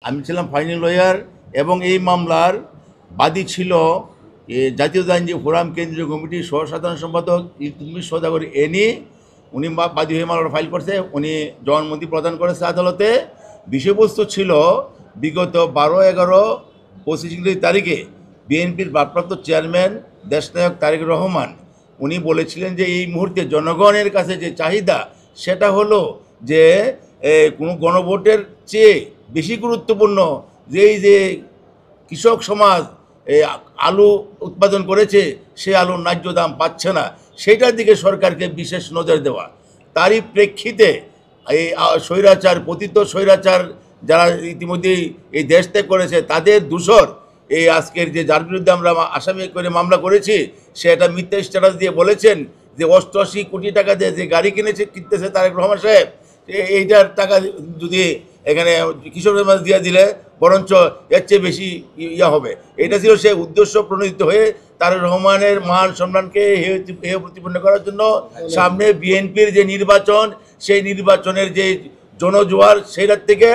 আমি ছিলাম final lawyer এবং এই মামলার বাদী ছিল জাতীয় আইনজীবী ফোরাম কেন্দ্রীয় কমিটির সহসাধারণ সম্পাদক ইলতুৎমিশ সওদাগর এনি। উনি বাদী হয়ে মামলাটা ফাইল করছে, উনি জবানবন্দি প্রদান করেছে আদালতে। বিষয়বস্তু ছিল বিগত 12-11-25 তারিখে বিএনপির ভারপ্রাপ্ত চেয়ারম্যান দেশনায়ক তারেক রহমান উনি বলেছিলেন যে এই মুহূর্তে জনগণের কাছে যে চাহিদা সেটা হলো যে কোনো গণভোটের চেয়ে বেশি গুরুত্বপূর্ণ যে কৃষক সমাজ আলু উৎপাদন করেছে সে আলুর ন্যায্য দাম পাচ্ছে না, সেইটার দিকে সরকারকে বিশেষ নজর দেওয়া। তারই প্রেক্ষিতে এই স্বৈরাচার পতিত স্বৈরাচার যারা ইতিমধ্যেই এই দেশ ত্যাগ করেছে তাদের দূষর এই আজকের যে যার বিরুদ্ধে আমরা আসামি করে মামলা করেছি সে একটা মিথ্যা স্ট্যাটাস দিয়ে বলেছেন যে 88 কোটি টাকা দিয়ে যে গাড়ি কিনতেছে তারেক রহমান সাহেব, এইটার টাকা যদি এখানে কৃষকের মাঝে দিয়ে দিলে বরঞ্চ এর চেয়ে বেশি ইয়া হবে। এটা ছিল সে উদ্দেশ্য প্রণোদিত হয়ে তারেক রহমানের মান সম্মানকে হেয় প্রতিপন্ন করার জন্য সামনে বিএনপির যে নির্বাচন সেই নির্বাচনের যে জনজোয়ার সেইটার থেকে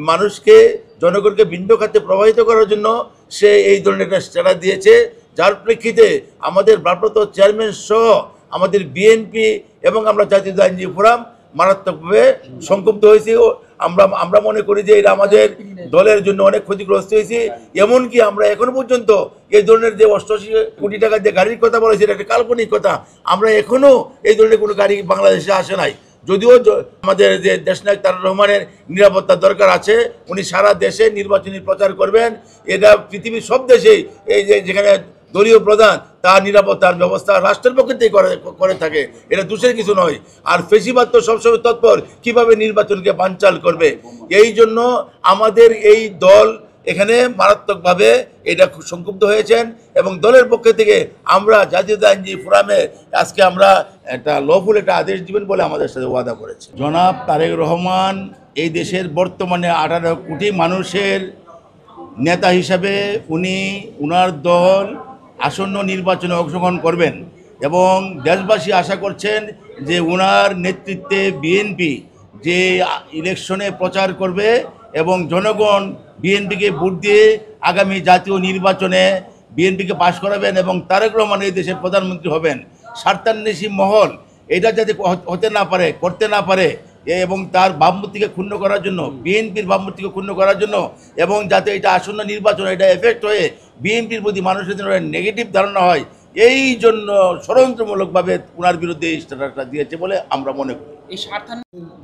মানুষকে জনগণকে ভিন্ন খাতে প্রভাবিত করার জন্য সে এই ধরনের একটা স্ট্যাটাস দিয়েছে, যার প্রেক্ষিতে আমাদের ভারপ্রাপ্ত চেয়ারম্যান সহ আমাদের বিএনপি এবং আমরা জাতীয় আইনজীবী ফোরাম মারাত্মকভাবে সংক্ষুব্ধ হয়েছি। আমরা মনে করি যে এটা আমাদের দলের জন্য অনেক ক্ষতিগ্রস্ত হয়েছে। এমনকি আমরা এখনো পর্যন্ত এই ধরনের যে 88 কোটি টাকা যে গাড়ির কথা বলেছি এটা একটা কাল্পনিক কথা, আমরা এখনও এই ধরনের কোনো গাড়ি বাংলাদেশে আসে নাই। যদিও আমাদের যে দেশনায়ক তারেক রহমানের নিরাপত্তার দরকার আছে, উনি সারা দেশে নির্বাচনী প্রচার করবেন, এটা পৃথিবীর সব দেশেই এই যে যেখানে দলীয় প্রধান তার নিরাপত্তার ব্যবস্থা রাষ্ট্রের পক্ষ থেকে করে থাকে, এটা দোষের কিছু নয়। আর ফেসিবাদ তো সবসময় তৎপর কিভাবে নির্বাচনকে বানচাল করবে, এই জন্য আমাদের এই দল এখানে মারাত্মকভাবে এটা সংক্ষুব্ধ হয়েছেন এবং দলের পক্ষ থেকে আমরা জাতীয় আইনজীবী ফোরামে আজকে আমরা একটা লফুল একটা আদেশ দিবেন বলে আমাদের সাথে ওয়াদা করেছে। জনাব তারেক রহমান এই দেশের বর্তমানে 18 কোটি মানুষের নেতা হিসাবে উনার দল আসন্ন নির্বাচনে অংশগ্রহণ করবেন এবং দেশবাসী আশা করছেন যে উনার নেতৃত্বে বিএনপি যে ইলেকশনে প্রচার করবে এবং জনগণ বিএনপিকে ভোট দিয়ে আগামী জাতীয় নির্বাচনে বিএনপিকে পাশ করাবেন এবং তারেক রহমান এই দেশের প্রধানমন্ত্রী হবেন। স্বার্থান্বেষী মহল এটা যাতে হতে না পারে, করতে না পারে এবং তার ভাবমূর্তিকে ক্ষুণ্ণ করার জন্য, বিএনপির ভাবমূর্তিকে ক্ষুণ্ণ করার জন্য এবং যাতে এটা আসন্ন নির্বাচন এটা এফেক্ট হয়ে বিএনপির প্রতি মানুষের জন্য নেগেটিভ ধারণা হয়, এই জন্য ষড়যন্ত্রমূলকভাবে ওনার বিরুদ্ধে এই স্ট্যাটাসটা দিয়েছে বলে আমরা মনে করি। এই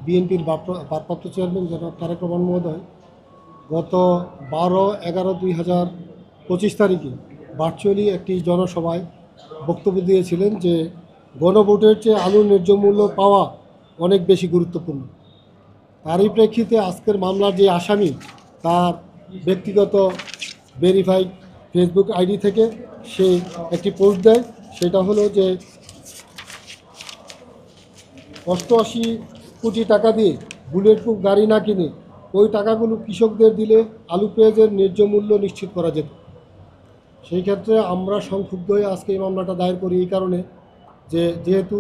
বিএনপির ভারপ্রাপ্ত চেয়ারম্যান জনাব তারেক রহমান মহোদয় গত 12-11-2025 তারিখে ভার্চুয়ালি একটি জনসভায় বক্তব্য দিয়েছিলেন যে গণভোটের চেয়ে আলুর ন্যায্য মূল্য পাওয়া অনেক বেশি গুরুত্বপূর্ণ। তারই প্রেক্ষিতে আজকের মামলার যে আসামি তার ব্যক্তিগত ভেরিফাইড ফেসবুক আইডি থেকে সে একটি পোস্ট দেয়, সেটা হলো যে 88 কোটি টাকা দিয়ে বুলেট প্রুফ গাড়ি না কিনে ওই টাকাগুলো কৃষকদের দিলে আলু পেঁয়াজের ন্যায্য মূল্য নিশ্চিত করা যেত। সেই ক্ষেত্রে আমরা সংক্ষুব্ধ হয়ে আজকে এই মামলাটা দায়ের করি এই কারণে যে যেহেতু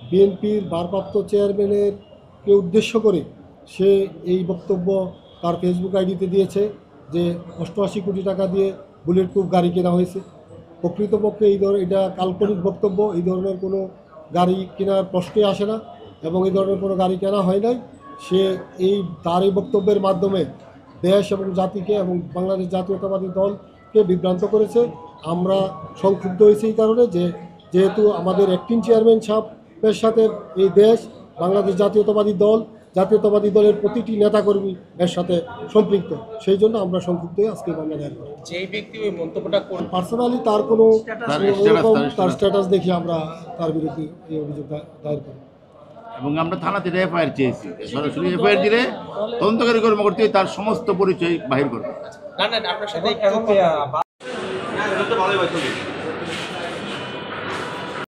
বিএনপির ভারপ্রাপ্ত চেয়ারম্যানকে উদ্দেশ্য করে সে এই বক্তব্য তার ফেসবুক আইডিতে দিয়েছে যে 88 কোটি টাকা দিয়ে বুলেট প্রুফ গাড়ি কেনা হয়েছে। প্রকৃতপক্ষে এটা কাল্পনিক বক্তব্য, এই ধরনের কোনো গাড়ি কেনার প্রশ্নই আসে না এবং এই ধরনের কোনো গাড়ি কেনা হয় নাই। সে তার এই বক্তব্যের মাধ্যমে দেশ এবং জাতিকে এবং বাংলাদেশ জাতীয়তাবাদী দলকে বিভ্রান্ত করেছে। আমরা সংক্ষুব্ধ হয়েছি এই কারণে যেহেতু আমাদের অ্যাক্টিং চেয়ারম্যান সাহেবের সাথে এই দেশ বাংলাদেশ জাতীয়তাবাদী দলের প্রতিটি নেতাকর্মী এর সাথে সম্পৃক্ত, সেই জন্য আমরা সংক্ষুব্ধ হয়ে আজকে মামলা দায়ের করি। যে ব্যক্তি ওই মন্তব্যটা করেন পার্সোনালি তার কোনো তার স্ট্যাটাস দেখে আমরা তার বিরুদ্ধে এই অভিযোগ দায়ের করি এবং আমরা থানাতে এফআইআর চেয়েছি। সরাসরি এফআইআর দিলে তদন্তকারী কর্মকর্তা তার সমস্ত পরিচয় বাহির করবে। না আপনার সাথে